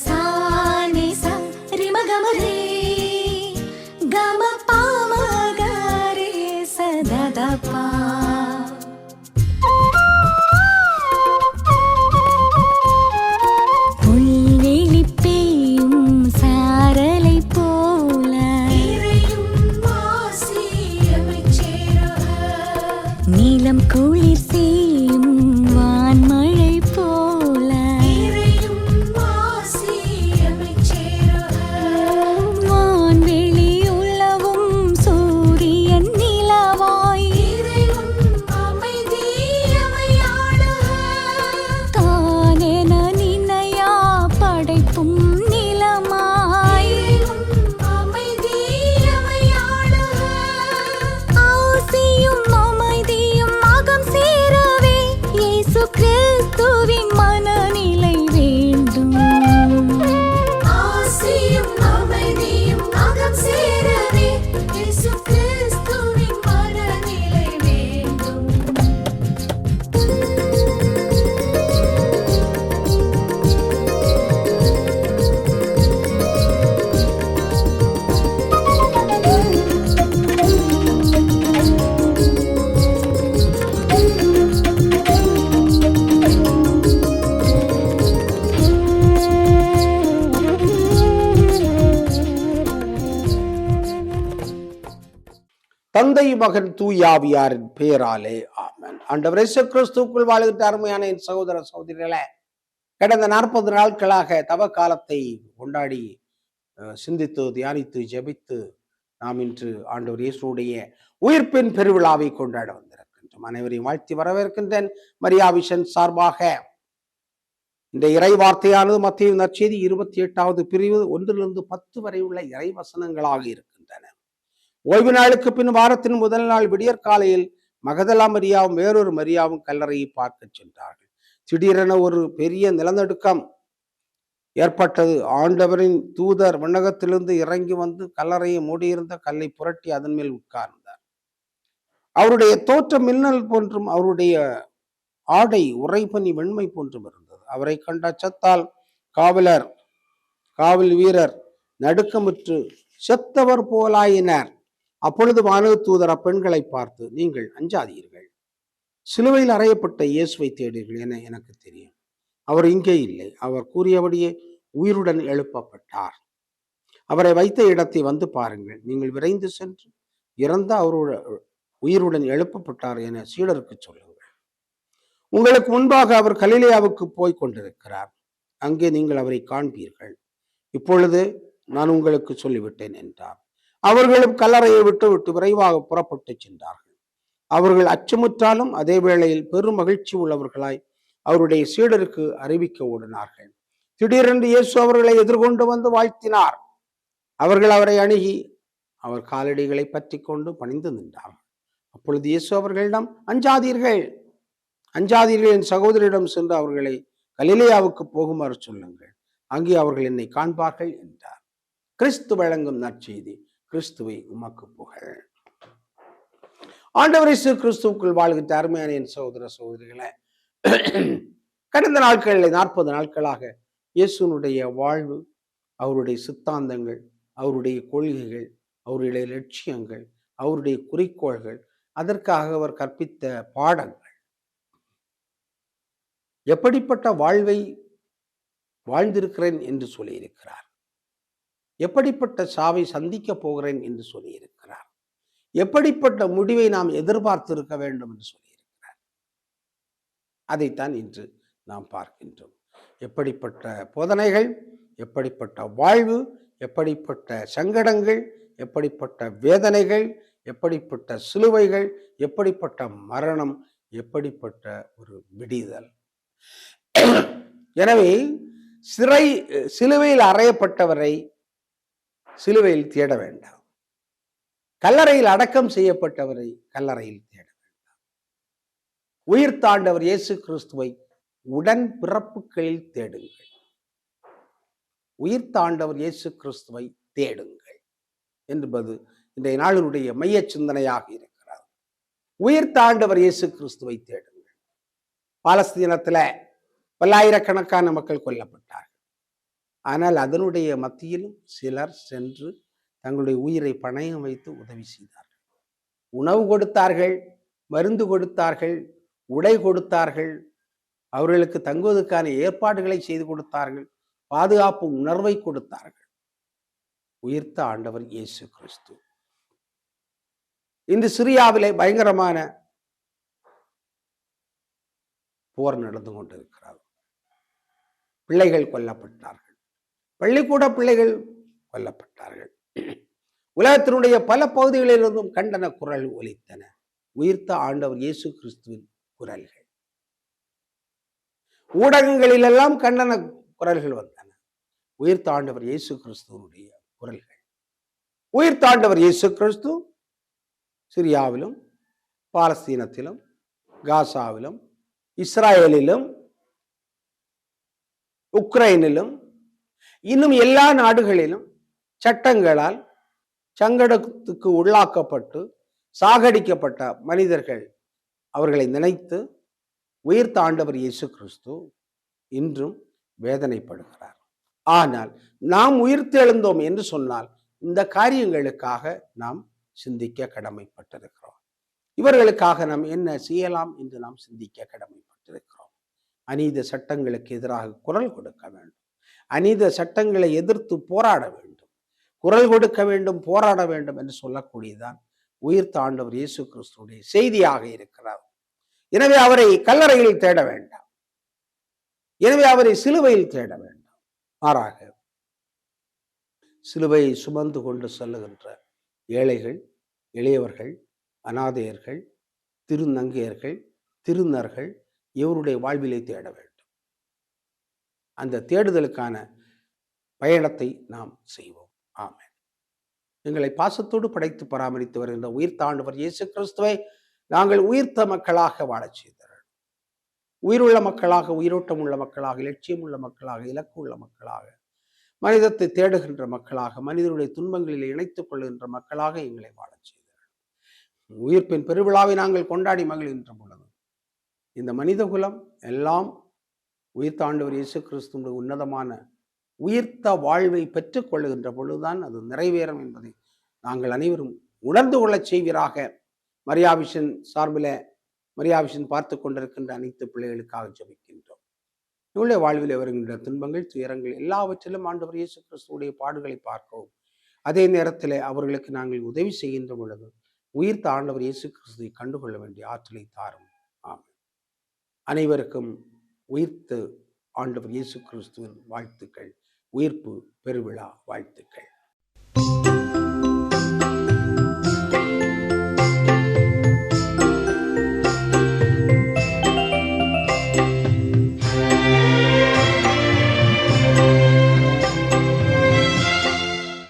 sa ni sa ri ma ga ma re ga ma pa ma ga re sa da da pa. புல்வெளி பெய்யும் சாரலை போல நீலம் குளிர் செய்யும் வான்மழை போல வான்வெளி உலவும் சூரியன் நிலவாய் தானென நினையா படைப்பும் நிலமாய் ஆசியும் அமைதியும் அகம் சேரவே இயேசு கிறிஸ்துவின் மனநிலை வேண்டும். ஆசியும் அமைதியும் அகம் சேரவே இயேசு கிறிஸ்துவின் மனநிலை வேண்டும். தந்தை மகன் தூயாவியாரின் பெயராலே ஆமென். ஆண்டவர் இயேசு கிறிஸ்துவுக்குள் வாழ்கின்ற அருமையான என் சகோதர சகோதரிகளே, கடந்த 40 நாட்களாக தவ காலத்தை கொண்டாடி சிந்தித்து தியானித்து ஜெபித்து நாம் இன்று ஆண்டவர் இயேசுடைய உயிர்ப்பின் பெருவிழாவை கொண்டாட வந்திருக்கின்றோம். அனைவரையும் வாழ்த்தி வரவேற்கின்றேன். மரியா விஷன் சார்பாக இந்த இறை வார்த்தையானது மத்தேயு நற்செய்தி 28வது பிரிவு 1 10 வரை உள்ள இறை வசனங்களாக இருக்கின்றன. ஓய்வு நாளுக்கு பின் வாரத்தின் முதல் நாள் விடியற் காலையில் மகதலா மரியாவும் வேறொரு மரியாவும் கல்லறையை பார்க்க சென்றார்கள். திடீரென ஒரு பெரிய நிலநடுக்கம் ஏற்பட்டது. ஆண்டவரின் தூதர் விண்ணகத்திலிருந்து இறங்கி வந்து கல்லறையை மூடியிருந்த கல்லை புரட்டி அதன் மேல் உட்கார்ந்தார். அவருடைய தோற்றம் மின்னல் போன்றும் அவருடைய ஆடை உறைபனி வெண்மை போன்றும் இருந்தது. அவரை கண்ட அச்சத்தால் காவல் வீரர் நடுக்கமுற்று செத்தவர் போலாயினர். அப்பொழுது வானக தூதர் அப்பெண்களை பார்த்து, நீங்கள் அஞ்சாதீர்கள், சிலுவையில் அறையப்பட்ட இயேசுவை தேடுங்கள் என எனக்கு தெரியும். அவர் இங்கே இல்லை. அவர் கூறியபடியே உயிருடன் எழுப்பப்பட்டார். அவரை வைத்த இடத்தை வந்து பாருங்கள். நீங்கள் விரைந்து சென்று இறந்த அவருடைய உயிருடன் எழுப்பப்பட்டார் என சீடருக்கு சொல்லுங்கள். உங்களுக்கு முன்பாக அவர் கலிலேயாவுக்கு போய் கொண்டிருக்கிறார். அங்கே நீங்கள் அவரை காண்பீர்கள். இப்பொழுது நான் உங்களுக்கு சொல்லிவிட்டேன் என்றார். அவர்களும் கல்லறையை விட்டு விரைவாக புறப்பட்டு சென்றார்கள். அவர்கள் அச்சமுற்றாலும் அதே வேளையில் பெரும் மகிழ்ச்சி உள்ளவர்களாய் அவருடைய சீடருக்கு அறிவிக்க ஓடினார்கள். திடீரென்று இயேசு அவர்களை எதிர்கொண்டு வந்து வாழ்த்தினார். அவர்கள் அவரை அணுகி அவர் காலடிகளை பற்றி கொண்டு பணிந்து நின்றார்கள். அப்பொழுது இயேசு அவர்களிடம், அஞ்சாதீர்கள், என் சகோதரியிடம் சென்று அவர்களை கலிலேயாவுக்கு போகுமாறு சொல்லுங்கள். அங்கே அவர்கள் என்னை காண்பார்கள் என்றார். கிறிஸ்து வழங்கும் நற்செய்தி. கிறிஸ்துவை உமக்கு புகழ். ஆண்டவர் இயேசு கிறிஸ்துவுக்குள் வாழ்கின்ற அருமையான என் சகோதர சகோதரிகளை, கடந்த நாட்களில் 40 நாட்களாக இயேசுனுடைய வாழ்வு, அவருடைய சித்தாந்தங்கள், அவருடைய கொள்கைகள், அவருடைய லட்சியங்கள், அவருடைய குறிக்கோள்கள், அதற்காக அவர் கற்பித்த பாடங்கள், எப்படிப்பட்ட வாழ்வை வாழ்ந்திருக்கிறேன் என்று சொல்லியிருக்கிறார், எப்படிப்பட்ட சாவை சந்திக்க போகிறேன் என்று சொல்லியிருக்கிறார், எப்படிப்பட்ட முடிவை நாம் எதிர்பார்த்திருக்க வேண்டும் என்று சொல்லியிருக்கிறார். அதைத்தான் இன்று நாம் பார்க்கின்றோம். எப்படிப்பட்ட போதனைகள், எப்படிப்பட்ட வாழ்வு, எப்படிப்பட்ட சங்கடங்கள், எப்படிப்பட்ட வேதனைகள், எப்படிப்பட்ட சிலுவைகள், எப்படிப்பட்ட மரணம், எப்படிப்பட்ட ஒரு விடிதல். எனவே சிலுவையில் அறையப்பட்டவரை சிலுவையில் தேட வேண்டாம். கல்லறையில் அடக்கம் செய்யப்பட்டவரை கல்லறையில் தேட வேண்டாம். உயிர் தாண்டவர் இயேசு கிறிஸ்துவை உடன் பிறப்புகளில் தேடுங்கள். உயிர் தாண்டவர் இயேசு கிறிஸ்துவை தேடுங்கள் என்பது இன்றைய நாளினுடைய மைய சிந்தனையாக இருக்கிறது. உயிர் தாண்டவர் இயேசு கிறிஸ்துவை தேடுங்கள். பாலஸ்தீனத்துல பல்லாயிரக்கணக்கான மக்கள் கொல்லப்பட்டார்கள். ஆனால் அதனுடைய மத்தியிலும் சிலர் சென்று தங்களுடைய உயிரை பணயம் வைத்து உதவி செய்தார்கள். உணவு கொடுத்தார்கள், மருந்து கொடுத்தார்கள், உடை கொடுத்தார்கள், அவர்களுக்கு தங்குவதற்கான ஏற்பாடுகளை செய்து கொடுத்தார்கள், பாதுகாப்பு உணர்வை கொடுத்தார்கள். உயிர்த்த ஆண்டவர் இயேசு கிறிஸ்து இந்த சிரியாவிலே பயங்கரமான போர் நடந்து கொண்டிருக்கிறது. பிள்ளைகள் கொல்லப்பட்டார்கள், பள்ளிக்கூட பிள்ளைகள் கொல்லப்பட்டார்கள். உலகத்தினுடைய பல பகுதிகளிலிருந்தும் கண்டன குரல் ஒலித்தன. உயிர்த்த ஆண்டவர் இயேசு கிறிஸ்துவின் குரல்கள். ஊடகங்களிலெல்லாம் கண்டன குரல்கள் வந்தன. உயிர்த்த ஆண்டவர் இயேசு கிறிஸ்துவனுடைய குரல்கள். உயிர்த்த ஆண்டவர் இயேசு கிறிஸ்து சிரியாவிலும், பாலஸ்தீனத்திலும், காசாவிலும், இஸ்ராயலிலும், உக்ரைனிலும், இன்னும் எல்லா நாடுகளிலும் சட்டங்களால் சங்கடத்துக்கு உள்ளாக்கப்பட்டு சாகடிக்கப்பட்ட மனிதர்கள் அவர்களை நினைத்து உயிர்த்த ஆண்டவர் இயேசு கிறிஸ்து இன்றும் வேதனைப்படுகிறார். ஆனால் நாம் உயிர்த்தெழுந்தோம் என்று சொன்னால் இந்த காரியங்களுக்காக நாம் சிந்திக்க கடமைப்பட்டிருக்கிறோம். இவர்களுக்காக நாம் என்ன செய்யலாம் என்று நாம் சிந்திக்க கடமைப்பட்டிருக்கிறோம். அநீத சட்டங்களுக்கு எதிராக குரல் கொடுக்க வேண்டும். அநீத சட்டங்களை எதிர்த்து போராட வேண்டும். குரல் கொடுக்க வேண்டும், போராட வேண்டும் என்று சொல்லக்கூடியதான் உயிர்த்த ஆண்டவர் இயேசு கிறிஸ்துடைய செய்தியாக இருக்கிறார். எனவே அவரை கல்லறையில் தேட வேண்டாம். எனவே அவரை சிலுவையில் தேட வேண்டாம். மாறாக சிலுவையை சுமந்து கொண்டு செல்லுகின்ற ஏழைகள், எளியவர்கள், அநாதையர்கள், திருநங்கையர்கள், திருநர்கள் இவருடைய வாழ்விலை தேட வேண்டும். அந்த தேடுதலுக்கான பயணத்தை நாம் செய்வோம். ஆமென். எங்களை பாசத்தோடு படைத்து பராமரித்து வருகின்ற உயிர்த்த ஆண்டவர் இயேசு கிறிஸ்துவை நாங்கள் உயிர்த்த மக்களாக வாழச் செய்தார். உயிருள்ள மக்களாக, உயிரோட்டம் உள்ள மக்களாக, இலட்சியம் உள்ள மக்களாக, இலக்கு உள்ள மக்களாக, மனிதத்தை தேடுகின்ற மக்களாக, மனிதனுடைய துன்பங்களில் இணைத்துக் கொள்கின்ற மக்களாக எங்களை வாழச் செய்தார். உயிர்ப்பின் பெருவிழாவை நாங்கள் கொண்டாடி மகிழ்கின்ற பொழுது இந்த மனித குலம் எல்லாம் உயிர்த்த ஆண்டவர் இயேசு கிறிஸ்துவின் உன்னதமான உயிர்த்த வாழ்வை பெற்றுக் கொள்ளுகின்ற பொழுதுதான் அது நிறைவேறும் என்பதை நாங்கள் அனைவரும் உணர்ந்து கொள்ளச் செய்வீராக. மரியாவிஷன் சார்பில் மரியாவிஷன் பார்த்து கொண்டிருக்கின்ற அனைத்து பிள்ளைகளுக்காக ஜெபிக்கின்றோம். இவருடைய வாழ்வில் வருகின்ற துன்பங்கள், துயரங்கள் எல்லாவற்றிலும் ஆண்டவர் இயேசு கிறிஸ்துவுடைய பாடுகளை பார்க்கவும், அதே நேரத்தில் அவர்களுக்கு நாங்கள் உதவி செய்கின்ற பொழுது உயிர்த்த ஆண்டவர் இயேசு கிறிஸ்துவை கண்டுகொள்ள வேண்டிய ஆற்றலை தாரும். ஆமென். அனைவருக்கும் உயிர்த்த ஆண்டவர் இயேசு கிறிஸ்துவின் வாழ்த்துக்கள், உயிர்ப்பு பெருவிழா வாழ்த்துக்கள்.